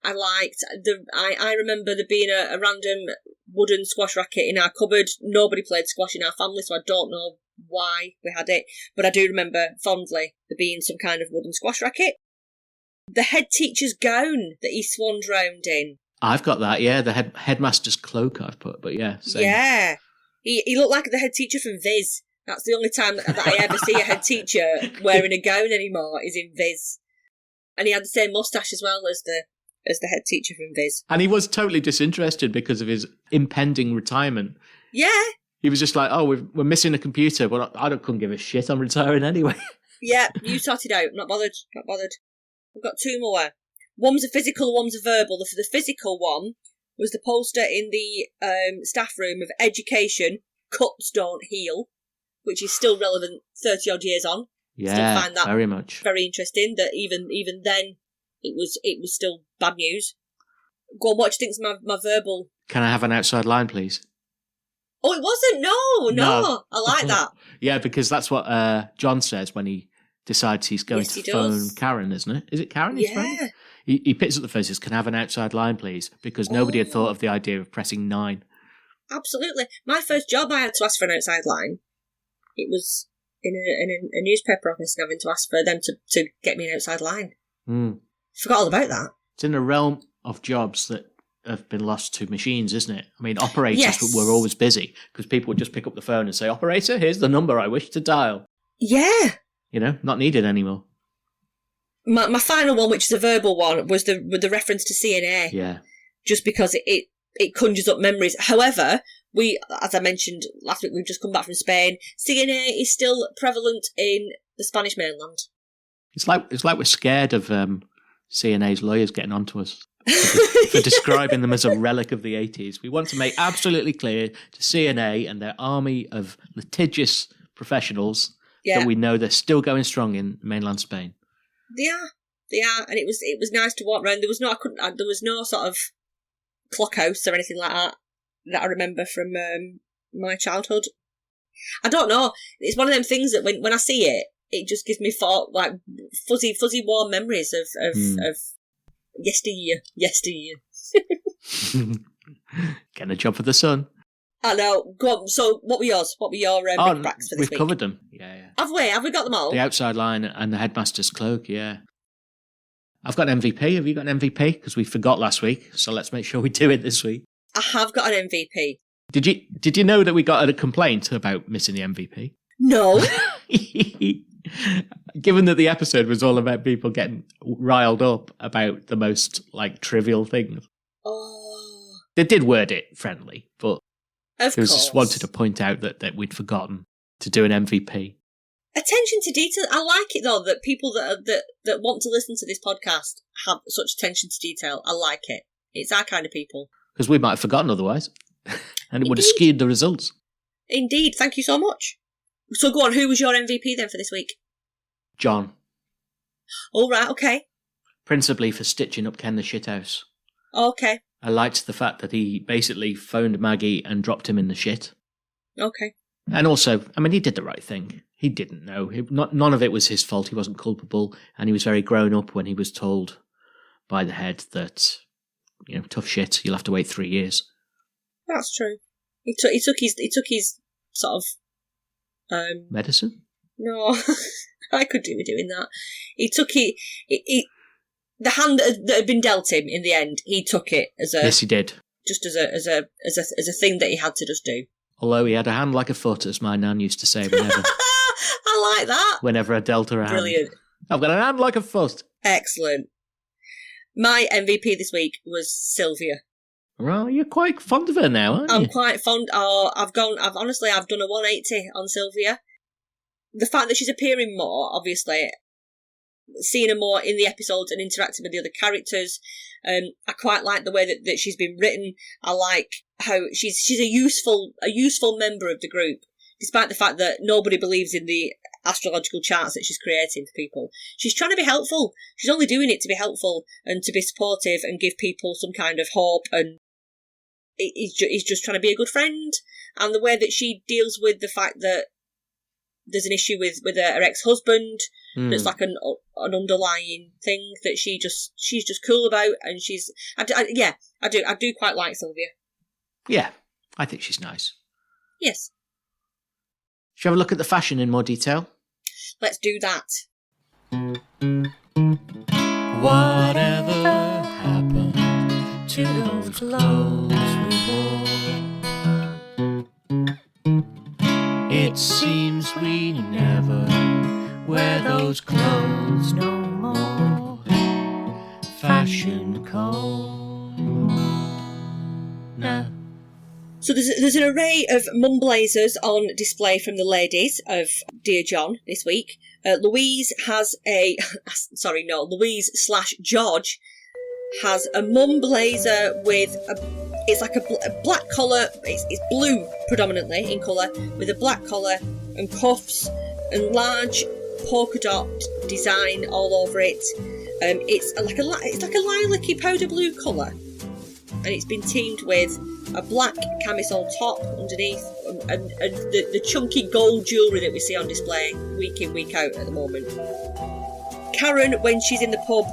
I liked. I remember there being a random wooden squash racket in our cupboard. Nobody played squash in our family, so I don't know why we had it. But I do remember fondly there being some kind of wooden squash racket. The head teacher's gown that he swanned round in. I've got that, yeah. The headmaster's cloak I've put, but yeah. Same. Yeah. He looked like the head teacher from Viz. That's the only time that I ever see a head teacher wearing a gown anymore is in Viz. And he had the same moustache as well as the head teacher from Viz. And he was totally disinterested because of his impending retirement. Yeah. He was just like, oh, we're missing a computer, but I couldn't give a shit. I'm retiring anyway. Yeah, you sorted out. Not bothered. We've got two more. One was a physical, one was a verbal. The physical one was the poster in the staff room of education, cuts don't heal, which is still relevant 30 odd years on. Yeah, still find that very much. Very interesting that even then it was still bad news. Go on, what do you think's my verbal? Can I have an outside line, please? Oh, it wasn't. No. I like that. Yeah, because that's what John says when he decides he's going to phone Karen, isn't it? Is it Karen? Yeah. He picks up the phone and says, "Can I have an outside line, please?" Because nobody had thought of the idea of pressing 9. Absolutely. My first job, I had to ask for an outside line. It was in a newspaper office, and having to ask for them to get me an outside line. Forgot all about that. It's in the realm of jobs that have been lost to machines, isn't it? I mean, operators were always busy because people would just pick up the phone and say, "Operator, here's the number I wish to dial." Yeah. You know, not needed anymore. My final one, which is a verbal one, was with the reference to CNA. Yeah. Just because it conjures up memories. However, we, as I mentioned last week, we've just come back from Spain. CNA is still prevalent in the Spanish mainland. It's like we're scared of CNA's lawyers getting onto us for describing them as a relic of the 80s. We want to make absolutely clear to CNA and their army of litigious professionals that we know they're still going strong in mainland Spain. They are, and it was nice to walk around. There was no sort of clock house or anything like that I remember from my childhood. I don't know. It's one of them things that when I see it, it just gives me like fuzzy warm memories of yesteryear. Getting a job for the sun. I know. Go on. So, what were yours? What were your big cracks for this week? We've covered them. Yeah. Have we got them all? The outside line and the headmaster's cloak, yeah. I've got an MVP. Have you got an MVP? Because we forgot last week, so let's make sure we do it this week. I have got an MVP. Did you know that we got a complaint about missing the MVP? No. Given that the episode was all about people getting riled up about the most trivial things. Oh. They did word it friendly, but of course. Just wanted to point out that we'd forgotten to do an MVP. Attention to detail. I like it though that people that want to listen to this podcast have such attention to detail. I like it. It's our kind of people. Because we might have forgotten otherwise, and it would have skewed the results. Indeed. Thank you so much. So go on. Who was your MVP then for this week? John. All right. Okay. Principally for stitching up Ken the shithouse. Okay. I liked the fact that he basically phoned Maggie and dropped him in the shit. Okay. And also, I mean, he did the right thing. He didn't know. None of it was his fault. He wasn't culpable. And he was very grown up when he was told by the head that, tough shit, you'll have to wait 3 years. That's true. He took his sort of... medicine? No, I could do with doing that. He took the hand that had been dealt him in the end, he took it as a... Yes, he did. Just as a thing that he had to just do. Although he had a hand like a foot, as my nan used to say whenever... I like that. Whenever I dealt her a hand. Brilliant. I've got a hand like a foot. Excellent. My MVP this week was Sylvia. Well, you're quite fond of her now, aren't you? I'm quite fond. I've done a 180 on Sylvia. The fact that she's appearing more, obviously, seeing her more in the episodes and interacting with the other characters. I quite like the way that she's been written. I like how she's a useful member of the group, despite the fact that nobody believes in the astrological charts that she's creating for people. She's trying to be helpful. She's only doing it to be helpful and to be supportive and give people some kind of hope, and he's just trying to be a good friend. And the way that she deals with the fact that there's an issue with her ex-husband, that's like an underlying thing that she's just cool about, and I do quite like Sylvia. Yeah, I think she's nice. Yes. Shall we have a look at the fashion in more detail? Let's do that. Whatever happened to those clothes we wore? It seems we never wear those clothes no more. Fashion cold. No. So there's an array of mum blazers on display from the ladies of Dear John this week. Louise / George has a mum blazer with it's like a black collar. It's blue predominantly in colour, with a black collar and cuffs and large polka dot design all over it. It's like a lilac-y powder blue colour, and it's been teamed with a black camisole top underneath and the chunky gold jewellery that we see on display week in, week out at the moment. Karen, when she's in the pub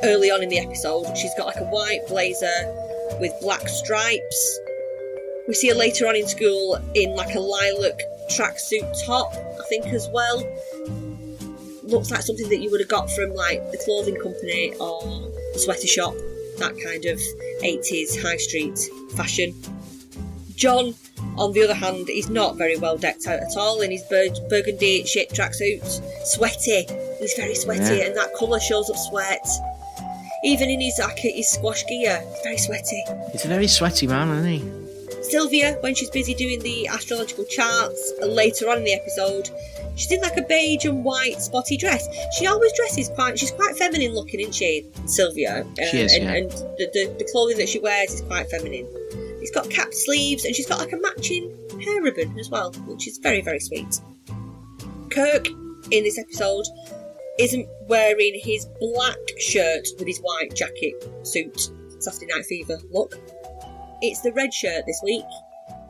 early on in the episode, she's got like a white blazer with black stripes. We see her later on in school in like a lilac tracksuit top, I think, as well. Looks like something that you would have got from like the clothing company or the sweater shop. That kind of 80s high street fashion. John, on the other hand, is not very well decked out at all in his burgundy shit tracksuits. Sweaty. He's very sweaty, and that colour shows up sweat. Even in his squash gear, he's very sweaty. He's a very sweaty man, isn't he? Sylvia, when she's busy doing the astrological charts, later on in the episode, she's in like a beige and white spotty dress. She always dresses she's quite feminine looking, isn't she, Sylvia? She is, yeah. And the clothing that she wears is quite feminine. It's got cap sleeves and she's got like a matching hair ribbon as well, which is very, very sweet. Kirk, in this episode, isn't wearing his black shirt with his white jacket suit, Saturday Night Fever look. It's the red shirt this week,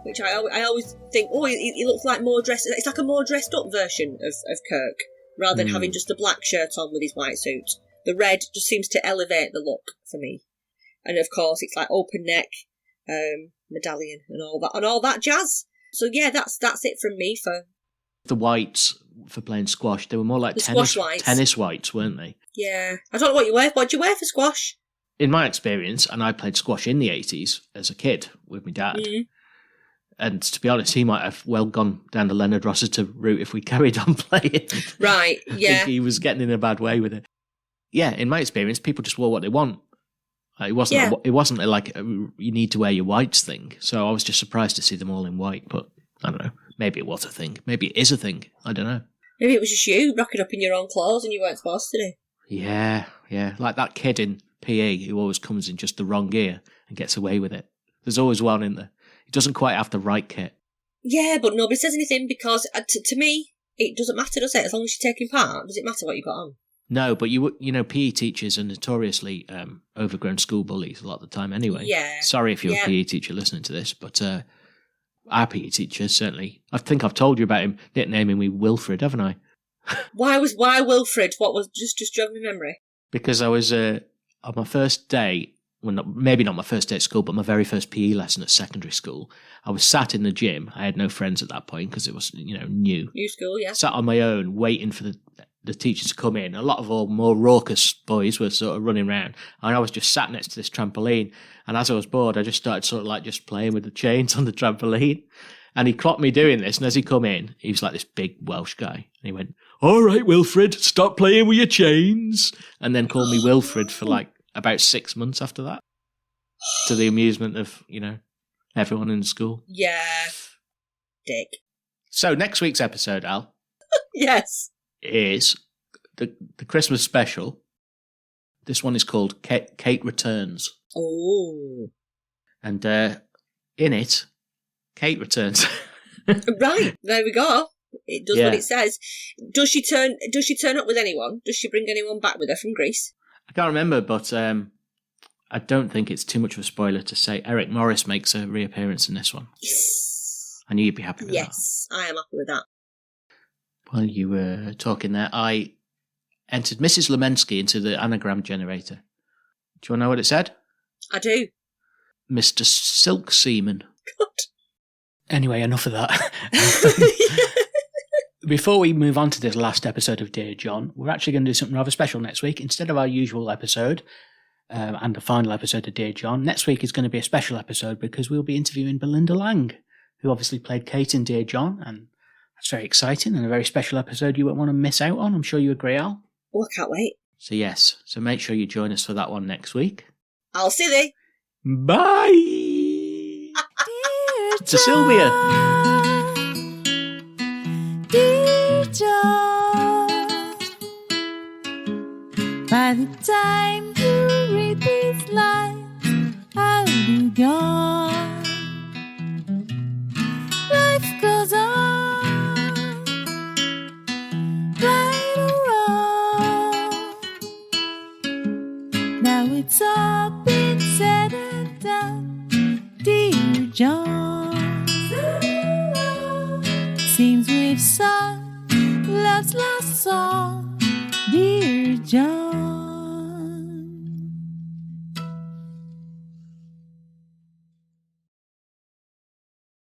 which I always think, he looks like more dressed. It's like a more dressed up version of Kirk, rather than having just the black shirt on with his white suit. The red just seems to elevate the look for me. And of course, it's like open neck, medallion, and all that jazz. So yeah, that's it from me for the whites for playing squash. They were more like tennis whites, weren't they? Yeah, I don't know what you wear. What do you wear for squash? In my experience, and I played squash in the 80s as a kid with my dad. Mm-hmm. And to be honest, he might have well gone down the Leonard Rossiter route if we carried on playing. Right, yeah. I think he was getting in a bad way with it. Yeah, in my experience, people just wore what they want. It wasn't like you need to wear your whites thing. So I was just surprised to see them all in white. But I don't know. Maybe it was a thing. Maybe it is a thing. I don't know. Maybe it was just you rocking up in your own clothes and you weren't supposed to do. Yeah. Like that kid in PE who always comes in just the wrong gear and gets away with it. There's always one in there. He doesn't quite have the right kit. Yeah, but nobody says anything because to me, it doesn't matter, does it? As long as you're taking part, does it matter what you got on? No, but you know, PE teachers are notoriously overgrown school bullies a lot of the time anyway. Yeah. Sorry if you're a PE teacher listening to this, but our PE teacher, certainly, I think I've told you about him, nicknaming me Wilfred, haven't I? Why Wilfred? What was, just jog my memory? Because I was on my first day, well, maybe not my first day at school, but my very first PE lesson at secondary school. I was sat in the gym. I had no friends at that point because it was, new. New school, yeah. Sat on my own, waiting for the teachers to come in. A lot of more raucous boys were sort of running around, and I was just sat next to this trampoline. And as I was bored, I just started sort of like just playing with the chains on the trampoline. And he clocked me doing this, and as he come in, he was like this big Welsh guy, and he went, "All right, Wilfred, stop playing with your chains," and then called me Wilfred for like about 6 months after that, to the amusement of, everyone in the school. Yeah. Dick. So next week's episode, Al. Yes. Is the Christmas special. This one is called Kate Returns. Oh. And in it, Kate returns. Right, there we go. It does what it says. Does she turn up with anyone? Does she bring anyone back with her from Greece? I can't remember, but I don't think it's too much of a spoiler to say Eric Morris makes a reappearance in this one. Yes. I knew you'd be happy with that. Yes, I am happy with that. While you were talking there, I entered Mrs. Lemensky into the anagram generator. Do you want to know what it said? I do. Mr. Silk Seaman. God. Anyway, enough of that. Before we move on to this last episode of Dear John, we're actually going to do something rather special next week. Instead of our usual episode and the final episode of Dear John, next week is going to be a special episode because we'll be interviewing Belinda Lang, who obviously played Kate in Dear John and That's very exciting and a very special episode you won't want to miss out on. I'm sure you agree, Al. Oh, I can't wait. So yes, so make sure you join us for that one next week. I'll see thee. Bye! To Sylvia. Dear John, by the time you read these lines, I'll be gone. Life goes on, right or wrong. Now it's all been said and done, dear John. Seems we've sung love's last song, dear John.